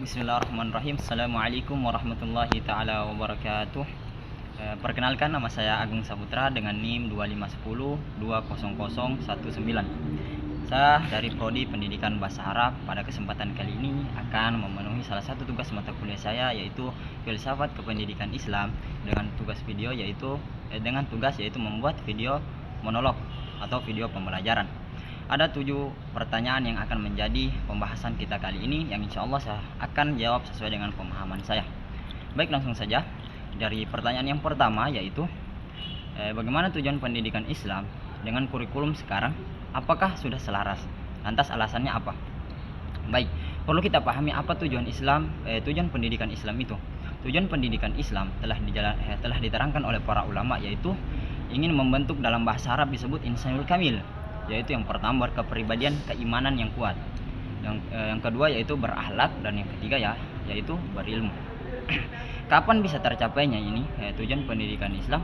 Bismillahirrahmanirrahim. Assalamualaikum warahmatullahi taala wabarakatuh. Perkenalkan, nama saya Agung Saputra dengan NIM 2510200019. Saya dari Prodi Pendidikan Bahasa Arab. Pada kesempatan kali ini akan memenuhi salah satu tugas mata kuliah saya, yaitu Filsafat Kependidikan Islam, dengan tugas yaitu membuat video monolog atau video pembelajaran. Ada 7 pertanyaan yang akan menjadi pembahasan kita kali ini, yang insya Allah saya akan jawab sesuai dengan pemahaman saya. Baik, langsung saja dari pertanyaan yang pertama, yaitu bagaimana tujuan pendidikan Islam dengan kurikulum sekarang? Apakah sudah selaras? Lantas alasannya apa? Baik, perlu kita pahami apa tujuan pendidikan Islam itu. Tujuan pendidikan Islam telah diterangkan oleh para ulama, yaitu ingin membentuk, dalam bahasa Arab disebut insanul kamil, yaitu yang pertama berkepribadian, keimanan yang kuat. Yang kedua yaitu berakhlak, dan yang ketiga yaitu berilmu. Kapan bisa tercapainya ini tujuan pendidikan Islam?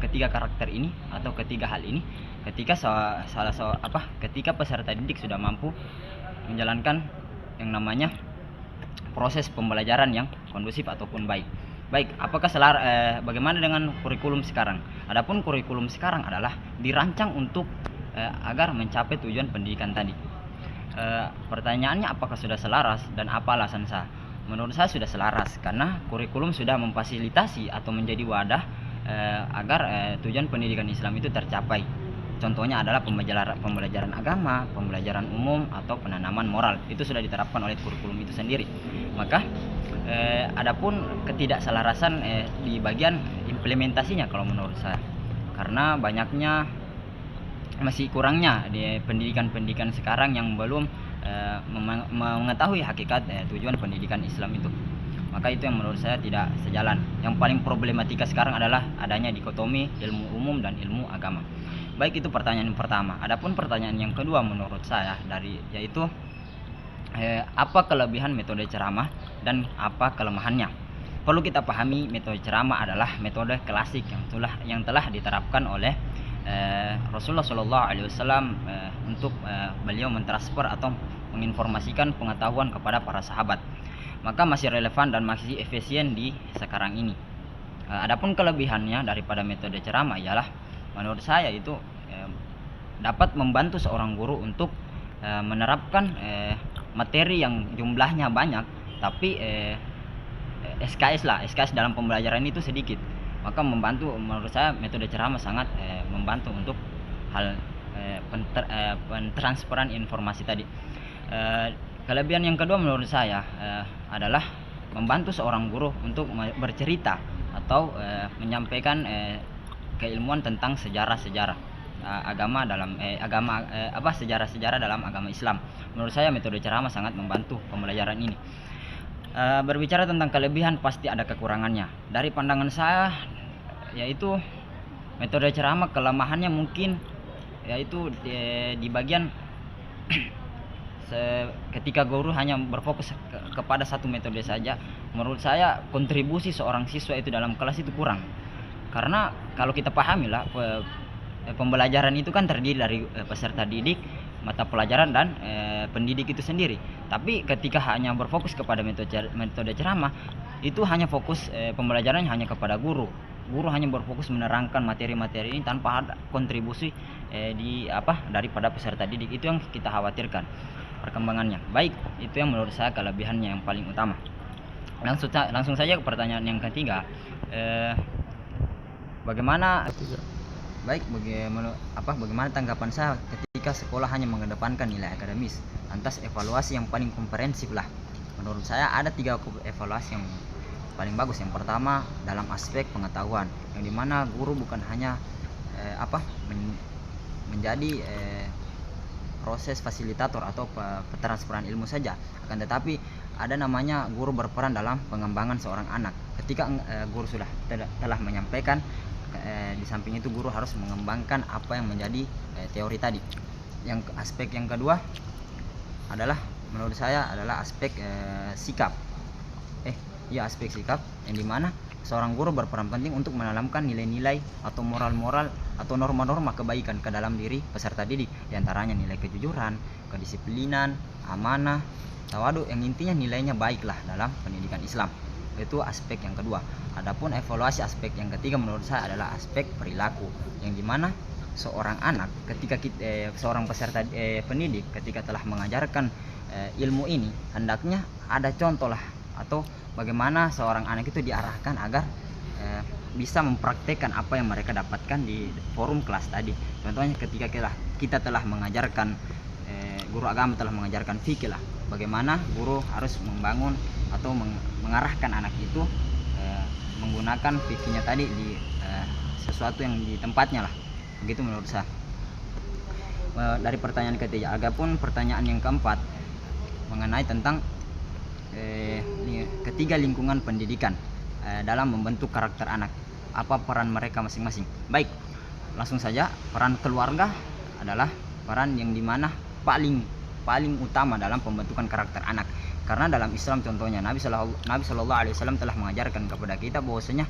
Ketiga karakter ini atau ketiga hal ini, ketika ketika peserta didik sudah mampu menjalankan yang namanya proses pembelajaran yang kondusif ataupun baik. Baik, bagaimana dengan kurikulum sekarang? Adapun kurikulum sekarang adalah dirancang untuk agar mencapai tujuan pendidikan tadi. Pertanyaannya, apakah sudah selaras dan apa alasan saya? Menurut saya sudah selaras, karena kurikulum sudah memfasilitasi atau menjadi wadah agar tujuan pendidikan Islam itu tercapai. Contohnya adalah pembelajaran agama, pembelajaran umum, atau penanaman moral. Itu sudah diterapkan oleh kurikulum itu sendiri. Maka adapun ketidakselarasan di bagian implementasinya kalau menurut saya, karena masih kurangnya di pendidikan sekarang yang belum mengetahui hakikat tujuan pendidikan Islam itu. Maka itu yang menurut saya tidak sejalan. Yang paling problematika sekarang adalah adanya dikotomi ilmu umum dan ilmu agama. Baik, itu pertanyaan yang pertama. Adapun pertanyaan yang kedua menurut saya yaitu apa kelebihan metode ceramah dan apa kelemahannya? Perlu kita pahami, metode ceramah adalah metode klasik yang telah diterapkan oleh Rasulullah SAW untuk beliau mentransfer atau menginformasikan pengetahuan kepada para sahabat. Maka masih relevan dan masih efisien di sekarang ini. Adapun kelebihannya daripada metode ceramah ialah, menurut saya itu dapat membantu seorang guru untuk menerapkan materi yang jumlahnya banyak, tapi SKS dalam pembelajaran itu sedikit. Maka menurut saya metode ceramah sangat membantu untuk hal pentransferan informasi tadi. Kelebihan yang kedua menurut saya adalah membantu seorang guru untuk bercerita atau menyampaikan keilmuan tentang sejarah-sejarah sejarah-sejarah dalam agama Islam. Menurut saya metode ceramah sangat membantu pembelajaran ini. Berbicara tentang kelebihan, pasti ada kekurangannya. Dari pandangan saya, yaitu metode ceramah kelemahannya mungkin yaitu di bagian ketika guru hanya berfokus kepada satu metode saja. Menurut saya kontribusi seorang siswa itu dalam kelas itu kurang. Karena kalau kita pahami lah, pembelajaran itu kan terdiri dari peserta didik, mata pelajaran, dan pendidik itu sendiri. Tapi ketika hanya berfokus kepada metode ceramah, itu hanya fokus pembelajarannya hanya kepada guru. Guru hanya berfokus menerangkan materi-materi ini tanpa ada kontribusi daripada peserta didik. Itu yang kita khawatirkan perkembangannya. Baik, itu yang menurut saya kelebihannya yang paling utama. Langsung saja ke pertanyaan yang ketiga. Bagaimana tanggapan saya ketika sekolah hanya mengedepankan nilai akademis? Lantas evaluasi yang paling komprehensif lah. Menurut saya ada 3 evaluasi yang paling bagus. Yang pertama dalam aspek pengetahuan, yang dimana guru bukan hanya menjadi proses fasilitator atau transferan ilmu saja, akan tetapi ada namanya guru berperan dalam pengembangan seorang anak. Ketika guru sudah telah menyampaikan, di samping itu guru harus mengembangkan apa yang menjadi teori tadi. Aspek yang kedua adalah menurut saya adalah aspek sikap. Aspek sikap, yang dimana seorang guru berperan penting untuk menanamkan nilai-nilai atau moral-moral atau norma-norma kebaikan ke dalam diri peserta didik, diantaranya nilai kejujuran, kedisiplinan, amanah, Tawadu yang intinya nilainya baiklah dalam pendidikan Islam. Itu aspek yang kedua. Adapun evaluasi aspek yang ketiga menurut saya adalah aspek perilaku, yang dimana seorang anak ketika seorang peserta pendidik ketika telah mengajarkan ilmu ini, hendaknya ada contoh lah, atau bagaimana seorang anak itu diarahkan agar bisa mempraktekkan apa yang mereka dapatkan di forum kelas tadi. Contohnya ketika kita telah mengajarkan guru agama telah mengajarkan fikih lah, bagaimana guru harus membangun atau mengarahkan anak itu menggunakan fikihnya tadi di sesuatu yang di tempatnya lah, begitu menurut saya. Dari pertanyaan ketiga, adapun pertanyaan yang keempat mengenai tentang ketiga lingkungan pendidikan dalam membentuk karakter anak, apa peran mereka masing-masing. Baik, langsung saja. Peran keluarga adalah peran yang dimana paling utama dalam pembentukan karakter anak, karena dalam Islam contohnya Nabi Shallallahu Alaihi Wasallam telah mengajarkan kepada kita bahwasanya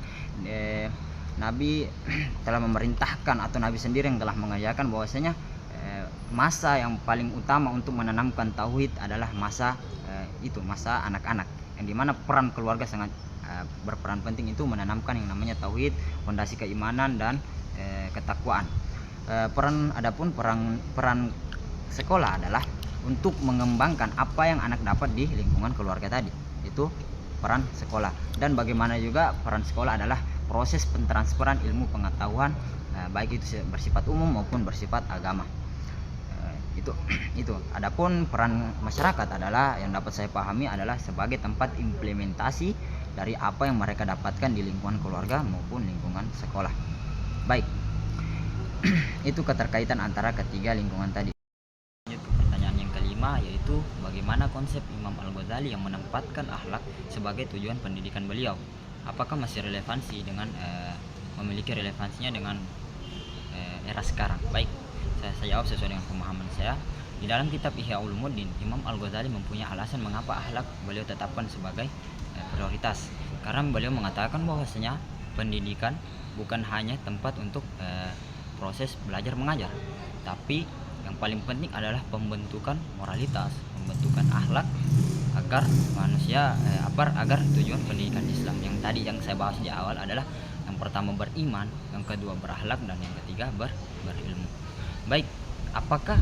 Nabi telah memerintahkan, atau Nabi sendiri yang telah mengajarkan bahwasanya masa yang paling utama untuk menanamkan tauhid adalah masa masa anak-anak, yang dimana peran keluarga sangat berperan penting itu menanamkan yang namanya tauhid, fondasi keimanan dan ketakwaan. Adapun peran sekolah adalah untuk mengembangkan apa yang anak dapat di lingkungan keluarga tadi, itu peran sekolah. Dan bagaimana juga peran sekolah adalah proses pentransferan ilmu pengetahuan, baik itu bersifat umum maupun bersifat agama. Itu. Adapun peran masyarakat adalah yang dapat saya pahami adalah sebagai tempat implementasi dari apa yang mereka dapatkan di lingkungan keluarga maupun lingkungan sekolah. Baik. Itu keterkaitan antara ketiga lingkungan tadi. Pertanyaan yang kelima, yaitu bagaimana konsep Imam Al-Ghazali yang menempatkan akhlak sebagai tujuan pendidikan beliau, apakah masih relevansi dengan memiliki relevansinya dengan era sekarang? Baik, saya jawab sesuai dengan pemahaman saya. Di dalam kitab Ihya Ulumuddin, Imam Al-Ghazali mempunyai alasan mengapa akhlak beliau tetapkan sebagai prioritas, karena beliau mengatakan bahwasanya pendidikan bukan hanya tempat untuk proses belajar mengajar, tapi yang paling penting adalah pembentukan moralitas, pembentukan akhlak agar manusia agar tujuan pendidikan Islam yang tadi yang saya bahas di awal adalah yang pertama beriman, yang kedua berakhlak, dan yang ketiga berilmu. Baik, apakah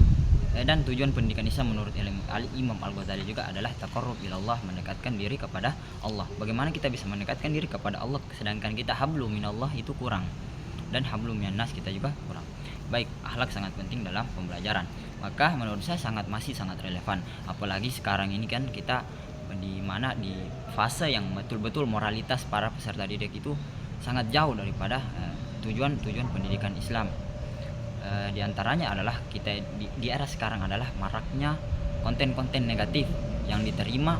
dan tujuan pendidikan Islam menurut Imam Al-Ghazali juga adalah taqarrub ilallah, mendekatkan diri kepada Allah. Bagaimana kita bisa mendekatkan diri kepada Allah sedangkan kita hablum minallah itu kurang, dan hablum minannas kita juga kurang. Baik, akhlak sangat penting dalam pembelajaran. Maka menurut saya masih sangat relevan, apalagi sekarang ini kan kita di fase yang betul-betul moralitas para peserta didik itu sangat jauh daripada tujuan pendidikan Islam. Di antaranya adalah kita di era sekarang adalah maraknya konten-konten negatif yang diterima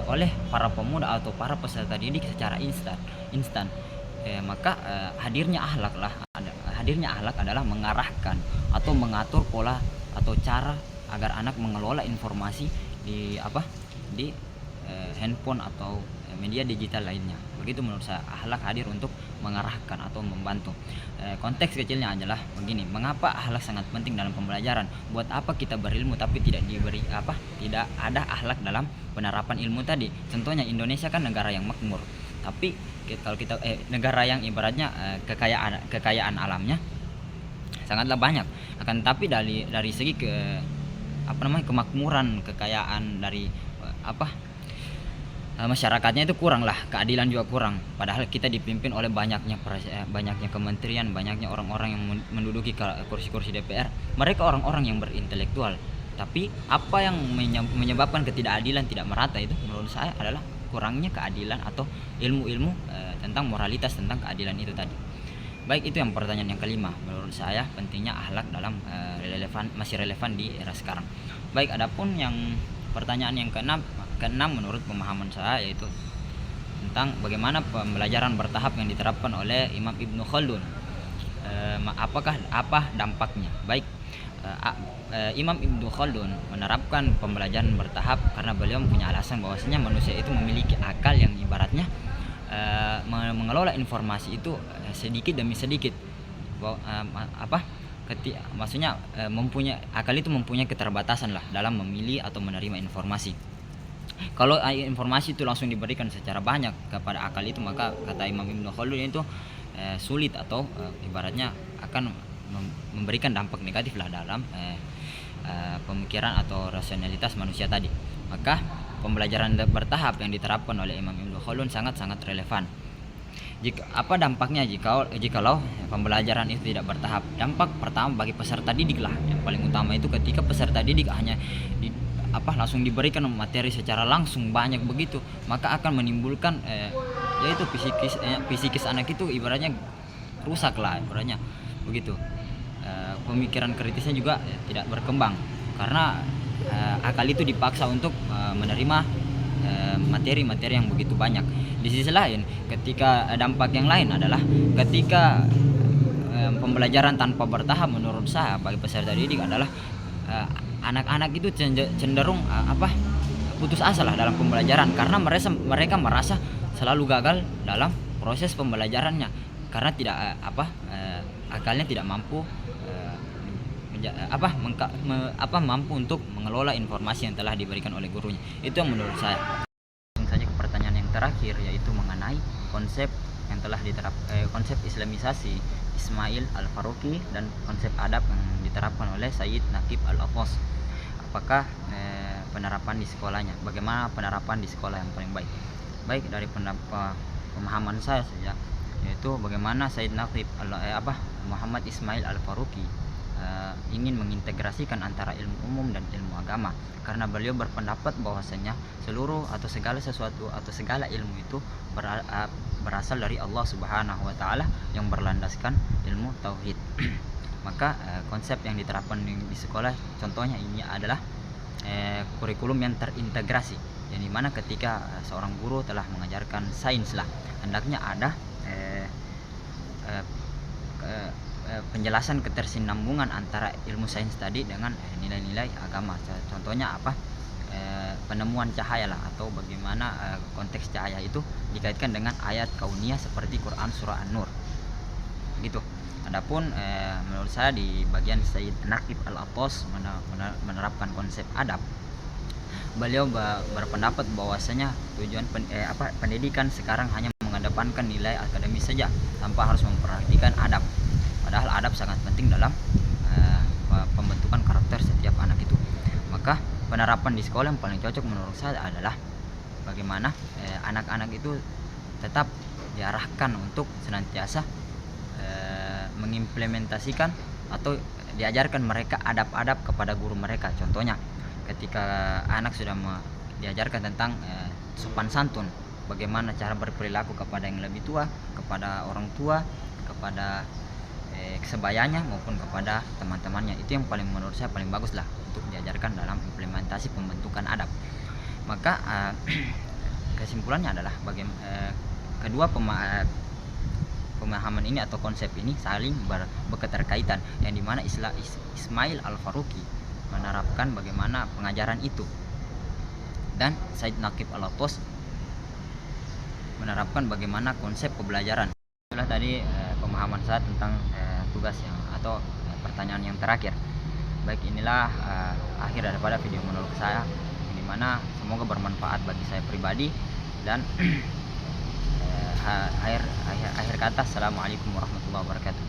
oleh para pemuda atau para peserta didik secara instan. Maka hadirnya akhlak adalah mengarahkan atau mengatur pola atau cara agar anak mengelola informasi di handphone atau media digital lainnya. Begitu menurut saya, akhlak hadir untuk mengarahkan atau membantu. Konteks kecilnya adalah begini, mengapa akhlak sangat penting dalam pembelajaran? Buat apa kita berilmu tapi tidak ada akhlak dalam penerapan ilmu tadi? Contohnya Indonesia kan negara yang makmur, tapi kalau kita negara yang ibaratnya kekayaan alamnya sangatlah banyak, akan tapi dari segi kemakmuran, kekayaan dari masyarakatnya itu kurang lah, keadilan juga kurang. Padahal kita dipimpin oleh banyaknya kementerian, banyaknya orang-orang yang menduduki kursi-kursi DPR. Mereka orang-orang yang berintelektual, tapi apa yang menyebabkan ketidakadilan tidak merata itu menurut saya adalah kurangnya keadilan atau ilmu-ilmu tentang moralitas, tentang keadilan itu tadi. Baik, itu yang pertanyaan yang kelima. Menurut saya pentingnya akhlak dalam masih relevan di era sekarang. Baik, adapun yang pertanyaan yang keenam menurut pemahaman saya, yaitu tentang bagaimana pembelajaran bertahap yang diterapkan oleh Imam Ibnu Khaldun. Apa dampaknya? Baik, Imam Ibnu Khaldun menerapkan pembelajaran bertahap karena beliau mempunyai alasan bahwasanya manusia itu memiliki akal yang ibaratnya mengelola informasi itu sedikit demi sedikit. Maksudnya akal itu mempunyai keterbatasan lah dalam memilih atau menerima informasi. Kalau informasi itu langsung diberikan secara banyak kepada akal itu, maka kata Imam Ibnu Khaldun itu sulit atau ibaratnya akan memberikan dampak negatif lah dalam pemikiran atau rasionalitas manusia tadi. Maka pembelajaran bertahap yang diterapkan oleh Imam Ibnu Khaldun sangat-sangat relevan. Apa dampaknya jikalau pembelajaran itu tidak bertahap? Dampak pertama bagi peserta didik lah, yang paling utama itu ketika peserta didik hanya langsung diberikan materi secara langsung banyak begitu, maka akan menimbulkan yaitu psikis anak itu ibaratnya rusak lah, ibaratnya begitu. Pemikiran kritisnya juga tidak berkembang karena akal itu dipaksa untuk menerima materi-materi yang begitu banyak. Di sisi lain, ketika dampak yang lain adalah ketika pembelajaran tanpa bertahap, menurut saya bagi peserta didik adalah anak-anak itu cenderung putus asa lah dalam pembelajaran, karena mereka merasa selalu gagal dalam proses pembelajarannya karena tidak akalnya tidak mampu mampu untuk mengelola informasi yang telah diberikan oleh gurunya. Itu yang menurut saya. Langsung saja ke pertanyaan yang terakhir, yaitu mengenai konsep yang telah konsep islamisasi Ismail Al-Faruqi dan konsep adab yang diterapkan oleh Sayyid Naqib Al-Athos. Apakah penerapan di sekolahnya? Bagaimana penerapan di sekolah yang paling baik? Baik, dari pemahaman saya saja, yaitu bagaimana Sayyid Naqib Muhammad Ismail Al-Faruqi ingin mengintegrasikan antara ilmu umum dan ilmu agama, karena beliau berpendapat bahwasanya seluruh atau segala sesuatu atau segala ilmu itu berasal dari Allah Subhanahu wa taala yang berlandaskan ilmu tauhid. Maka konsep yang diterapkan di sekolah contohnya ini adalah kurikulum yang terintegrasi, yang dimana ketika seorang guru telah mengajarkan sains lah, hendaknya ada penjelasan ketersinambungan antara ilmu sains tadi dengan nilai-nilai agama. Contohnya penemuan cahaya lah, atau bagaimana konteks cahaya itu dikaitkan dengan ayat kauniyah seperti Quran surah An-Nur gitu. Adapun menurut saya di bagian Sayyid Naqib Al-Athos menerapkan konsep adab, beliau berpendapat bahwasanya tujuan pendidikan sekarang hanya mengedepankan nilai akademis saja tanpa harus memperhatikan adab. Padahal adab sangat penting dalam pembentukan karakter setiap anak itu. Maka penerapan di sekolah yang paling cocok menurut saya adalah bagaimana anak-anak itu tetap diarahkan untuk senantiasa mengimplementasikan atau diajarkan mereka adab-adab kepada guru mereka. Contohnya ketika anak sudah diajarkan tentang sopan santun, bagaimana cara berperilaku kepada yang lebih tua, kepada orang tua, kepada kesebayanya maupun kepada teman-temannya, itu yang paling menurut saya paling bagus lah untuk diajarkan dalam implementasi pembentukan adab. Maka kesimpulannya adalah kedua pemahaman ini atau konsep ini saling berketerkaitan, yang dimana Ismail Al-Faruqi menerapkan bagaimana pengajaran itu dan Sayyid Naqib Al-Athos menerapkan bagaimana konsep pembelajaran. Itulah tadi pemahaman saya tentang tugas atau pertanyaan yang terakhir. Baik, inilah akhir daripada video menurut saya, dimana semoga bermanfaat bagi saya pribadi. Dan akhir kata, assalamualaikum warahmatullahi wabarakatuh.